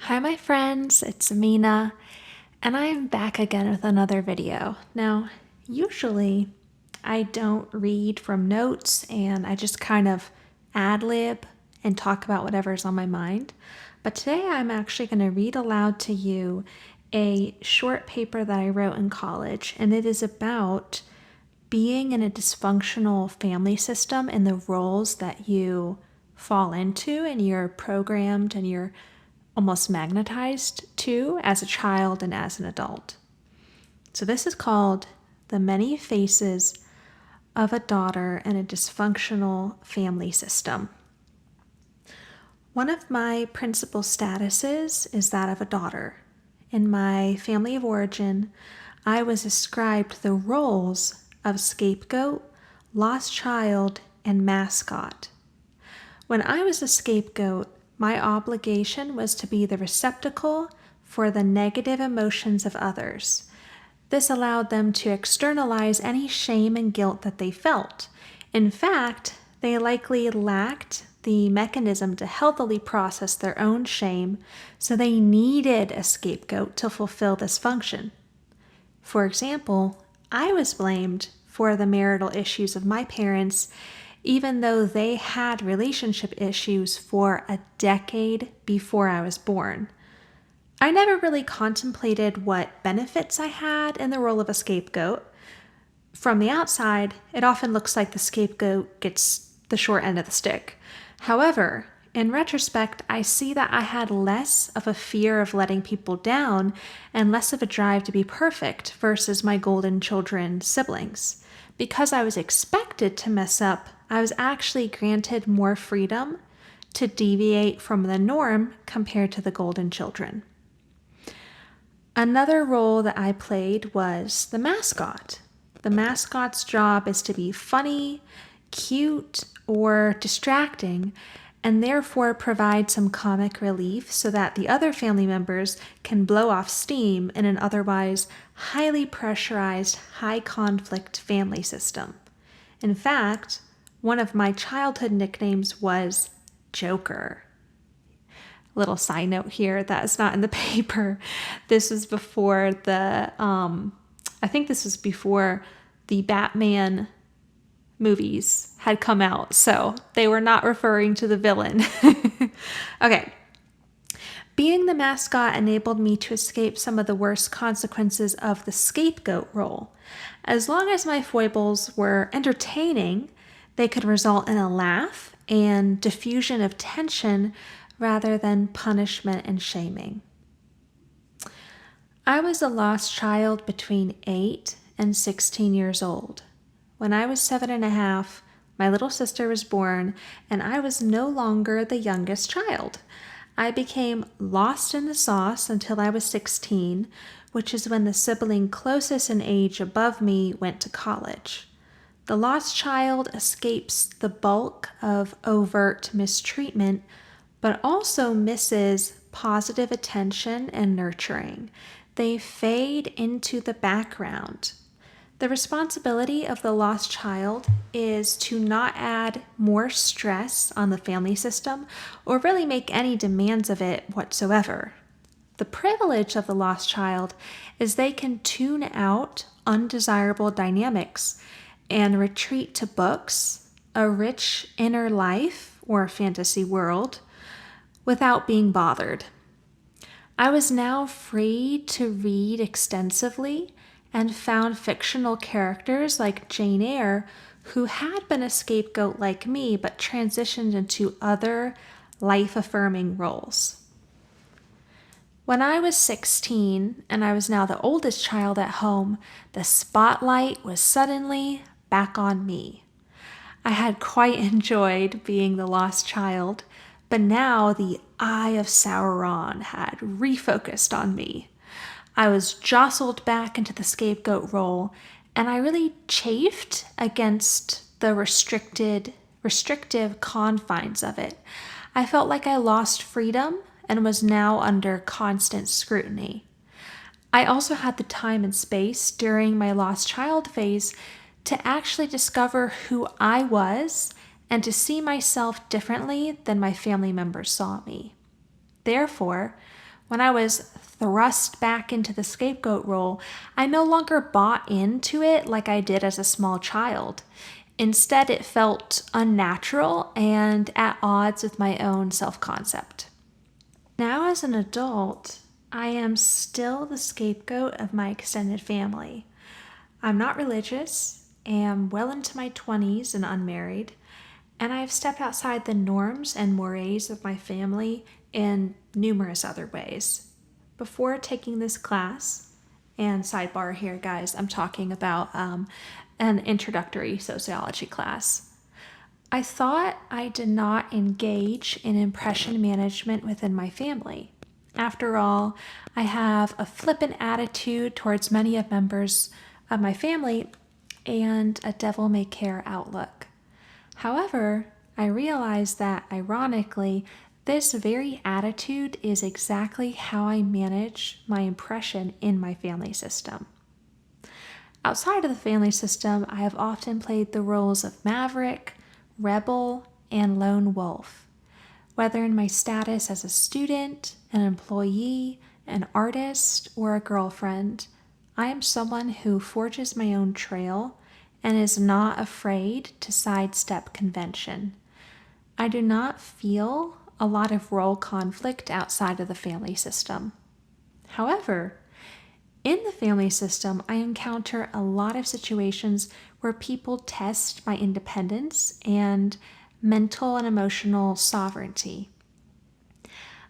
Hi my friends, it's Amina, and I am back again with another video. Now, usually I don't read from notes and I just kind of ad-lib and talk about whatever's on my mind. But today I'm actually going to read aloud to you a short paper that I wrote in college, and it is about being in a dysfunctional family system and the roles that you fall into and you're programmed and you're almost magnetized to as a child and as an adult. So this is called The Many Faces of a Daughter in a Dysfunctional Family System. One of my principal statuses is that of a daughter. In my family of origin, I was ascribed the roles of scapegoat, lost child, and mascot. When I was a scapegoat, my obligation was to be the receptacle for the negative emotions of others. This allowed them to externalize any shame and guilt that they felt. In fact, they likely lacked the mechanism to healthily process their own shame, so they needed a scapegoat to fulfill this function. For example, I was blamed for the marital issues of my parents, even though they had relationship issues for a decade before I was born. I never really contemplated what benefits I had in the role of a scapegoat. From the outside, it often looks like the scapegoat gets the short end of the stick. However, in retrospect, I see that I had less of a fear of letting people down and less of a drive to be perfect versus my golden children siblings. Because I was expected to mess up, I was actually granted more freedom to deviate from the norm compared to the golden children. Another role that I played was the mascot. The mascot's job is to be funny, cute, or distracting, and therefore provide some comic relief so that the other family members can blow off steam in an otherwise highly pressurized, high-conflict family system. In fact, one of my childhood nicknames was Joker. Little side note here, that is not in the paper. This was before I think this was before the Batman movies had come out, so they were not referring to the villain. Okay. Being the mascot enabled me to escape some of the worst consequences of the scapegoat role. As long as my foibles were entertaining, they could result in a laugh and diffusion of tension rather than punishment and shaming. I was a lost child between 8 and 16 years old. When I was 7.5, my little sister was born, and I was no longer the youngest child. I became lost in the sauce until I was 16, which is when the sibling closest in age above me went to college. The lost child escapes the bulk of overt mistreatment, but also misses positive attention and nurturing. They fade into the background. The responsibility of the lost child is to not add more stress on the family system or really make any demands of it whatsoever. The privilege of the lost child is they can tune out undesirable dynamics and retreat to books, a rich inner life or fantasy world, without being bothered. I was now free to read extensively and found fictional characters like Jane Eyre, who had been a scapegoat like me but transitioned into other life-affirming roles. When I was 16 and I was now the oldest child at home, the spotlight was suddenly back on me. I had quite enjoyed being the lost child, but now the eye of Sauron had refocused on me. I was jostled back into the scapegoat role, and I really chafed against the restrictive confines of it. I felt like I lost freedom and was now under constant scrutiny. I also had the time and space during my lost child phase to actually discover who I was and to see myself differently than my family members saw me. Therefore, When I was thrust back into the scapegoat role, I no longer bought into it like I did as a small child. Instead, it felt unnatural and at odds with my own self-concept. Now, as an adult, I am still the scapegoat of my extended family. I'm not religious, am well into my 20s and unmarried, and I have stepped outside the norms and mores of my family in numerous other ways. Before taking this class, and sidebar here, guys, I'm talking about an introductory sociology class. I thought I did not engage in impression management within my family. After all, I have a flippant attitude towards many of members of my family and a devil may care outlook. However, I realized that, ironically, this very attitude is exactly how I manage my impression in my family system. Outside of the family system, I have often played the roles of maverick, rebel, and lone wolf. Whether in my status as a student, an employee, an artist, or a girlfriend, I am someone who forges my own trail and is not afraid to sidestep convention. I do not feel a lot of role conflict outside of the family system. However, in the family system, I encounter a lot of situations where people test my independence and mental and emotional sovereignty.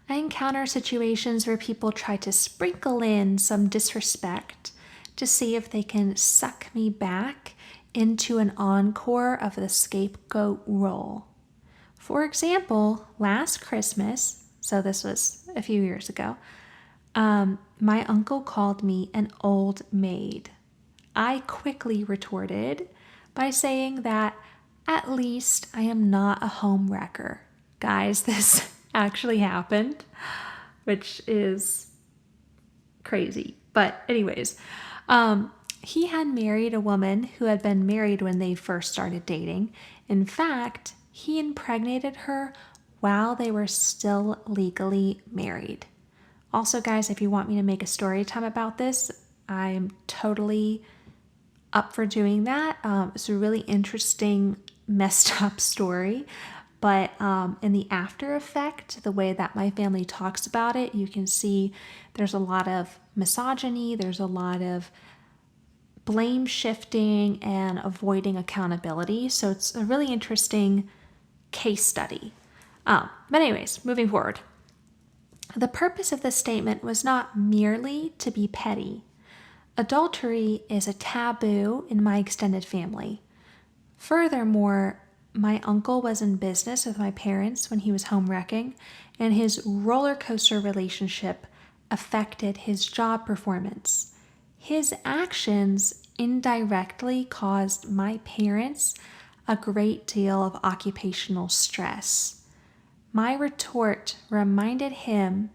I encounter situations where people try to sprinkle in some disrespect to see if they can suck me back into an encore of the scapegoat role. For example, last Christmas, so this was a few years ago, my uncle called me an old maid. I quickly retorted by saying that at least I am not a home wrecker. Guys, this actually happened, which is crazy. But anyways, he had married a woman who had been married when they first started dating. In fact, he impregnated her while they were still legally married. Also, guys, if you want me to make a story time about this, I'm totally up for doing that. It's a really interesting, messed up story. But in the after effect, the way that my family talks about it, you can see there's a lot of misogyny, there's a lot of blame shifting and avoiding accountability. So it's a really interesting case study. But anyways, moving forward. The purpose of this statement was not merely to be petty. Adultery is a taboo in my extended family. Furthermore, my uncle was in business with my parents when he was home wrecking, and his roller coaster relationship affected his job performance. His actions indirectly caused my parents a great deal of occupational stress. My retort reminded him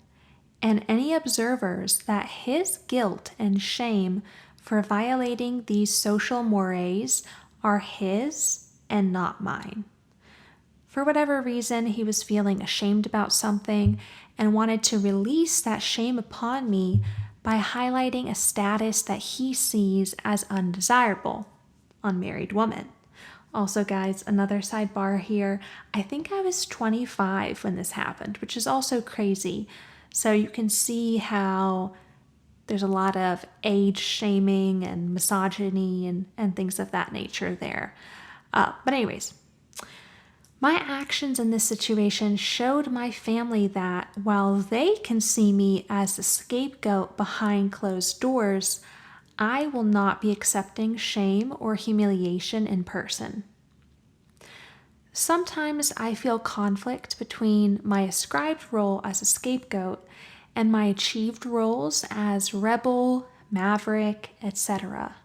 and any observers that his guilt and shame for violating these social mores are his and not mine. For whatever reason, he was feeling ashamed about something and wanted to release that shame upon me by highlighting a status that he sees as undesirable, unmarried woman. Also, guys, another sidebar here. I think I was 25 when this happened, which is also crazy. So you can see how there's a lot of age shaming and misogyny and things of that nature there. But anyways, my actions in this situation showed my family that while they can see me as the scapegoat behind closed doors, I will not be accepting shame or humiliation in person. Sometimes I feel conflict between my ascribed role as a scapegoat and my achieved roles as rebel, maverick, etc.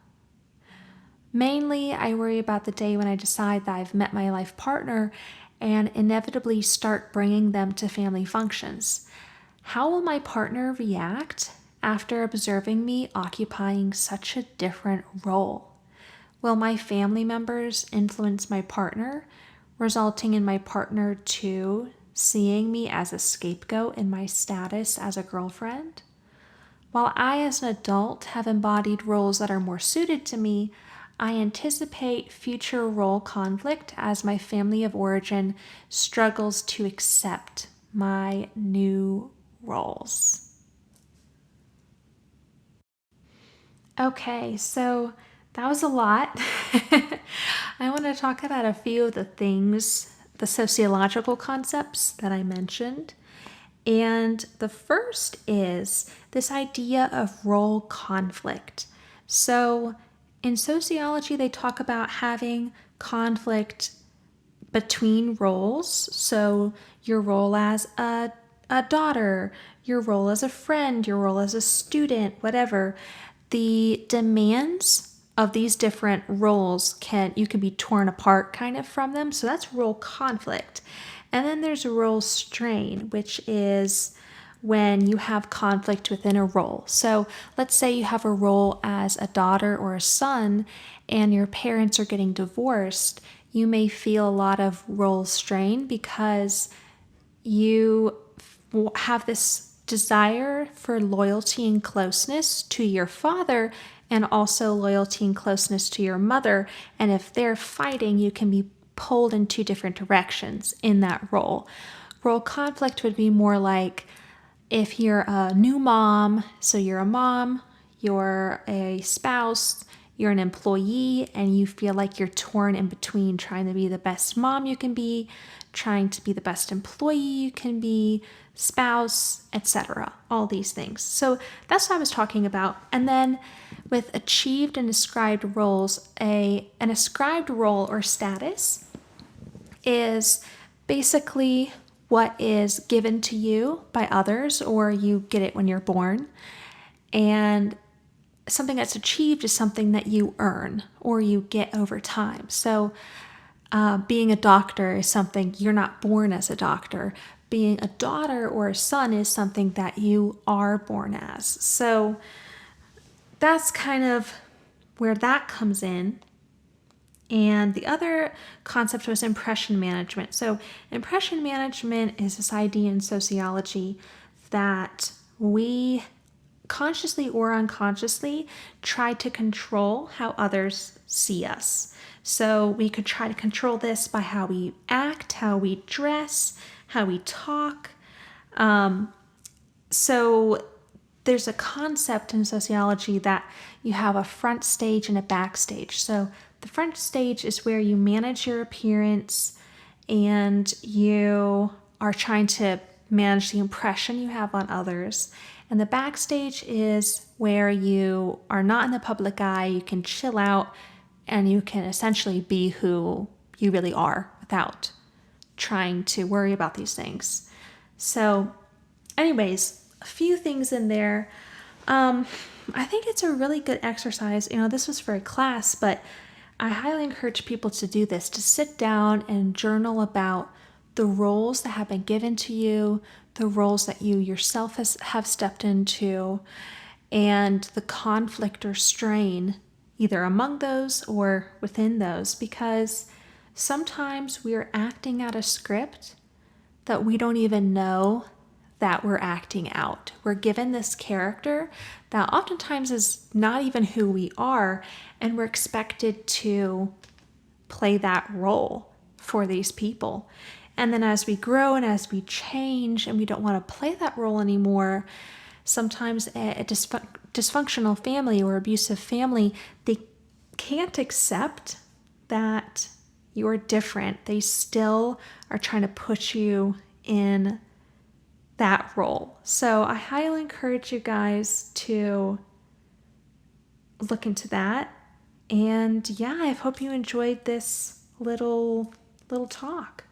Mainly, I worry about the day when I decide that I've met my life partner and inevitably start bringing them to family functions. How will my partner react after observing me occupying such a different role? Will my family members influence my partner, resulting in my partner too seeing me as a scapegoat in my status as a girlfriend. While I, as an adult, have embodied roles that are more suited to me, I anticipate future role conflict as my family of origin struggles to accept my new roles. Okay, so that was a lot. I want to talk about a few of the things, the sociological concepts that I mentioned. And the first is this idea of role conflict. So in sociology, they talk about having conflict between roles. So your role as a daughter, your role as a friend, your role as a student, whatever. The demands of these different roles you can be torn apart kind of from them. So that's role conflict. And then there's role strain, which is when you have conflict within a role. So let's say you have a role as a daughter or a son and your parents are getting divorced. You may feel a lot of role strain because you have this desire for loyalty and closeness to your father and also loyalty and closeness to your mother. And if they're fighting, you can be pulled in two different directions in that role. Role conflict would be more like if you're a new mom, so you're a mom, you're a spouse, you're an employee, and you feel like you're torn in between trying to be the best mom you can be, trying to be the best employee you can be, spouse, etc. All these things. So that's what I was talking about. And then with achieved and ascribed roles, an ascribed role or status is basically what is given to you by others, or you get it when you're born. And something that's achieved is something that you earn or you get over time. So being a doctor is something you're not born as a doctor. Being a daughter or a son is something that you are born as. So that's kind of where that comes in. And the other concept was impression management. So impression management is this idea in sociology that we consciously or unconsciously try to control how others see us. So we could try to control this by how we act, how we dress, how we talk. So there's a concept in sociology that you have a front stage and a backstage. So the front stage is where you manage your appearance and you are trying to manage the impression you have on others. And the backstage is where you are not in the public eye, you can chill out and you can essentially be who you really are without trying to worry about these things. So anyways, a few things in there. I think it's a really good exercise. This was for a class, but I highly encourage people to do this, to sit down and journal about the roles that have been given to you, the roles that you yourself have stepped into, and the conflict or strain either among those or within those, because sometimes we're acting out a script that we don't even know that we're acting out. We're given this character that oftentimes is not even who we are, and we're expected to play that role for these people. And then as we grow and as we change and we don't want to play that role anymore, sometimes a dysfunctional family or abusive family, they can't accept that you're different. They still are trying to put you in that role. So I highly encourage you guys to look into that. And yeah, I hope you enjoyed this little talk.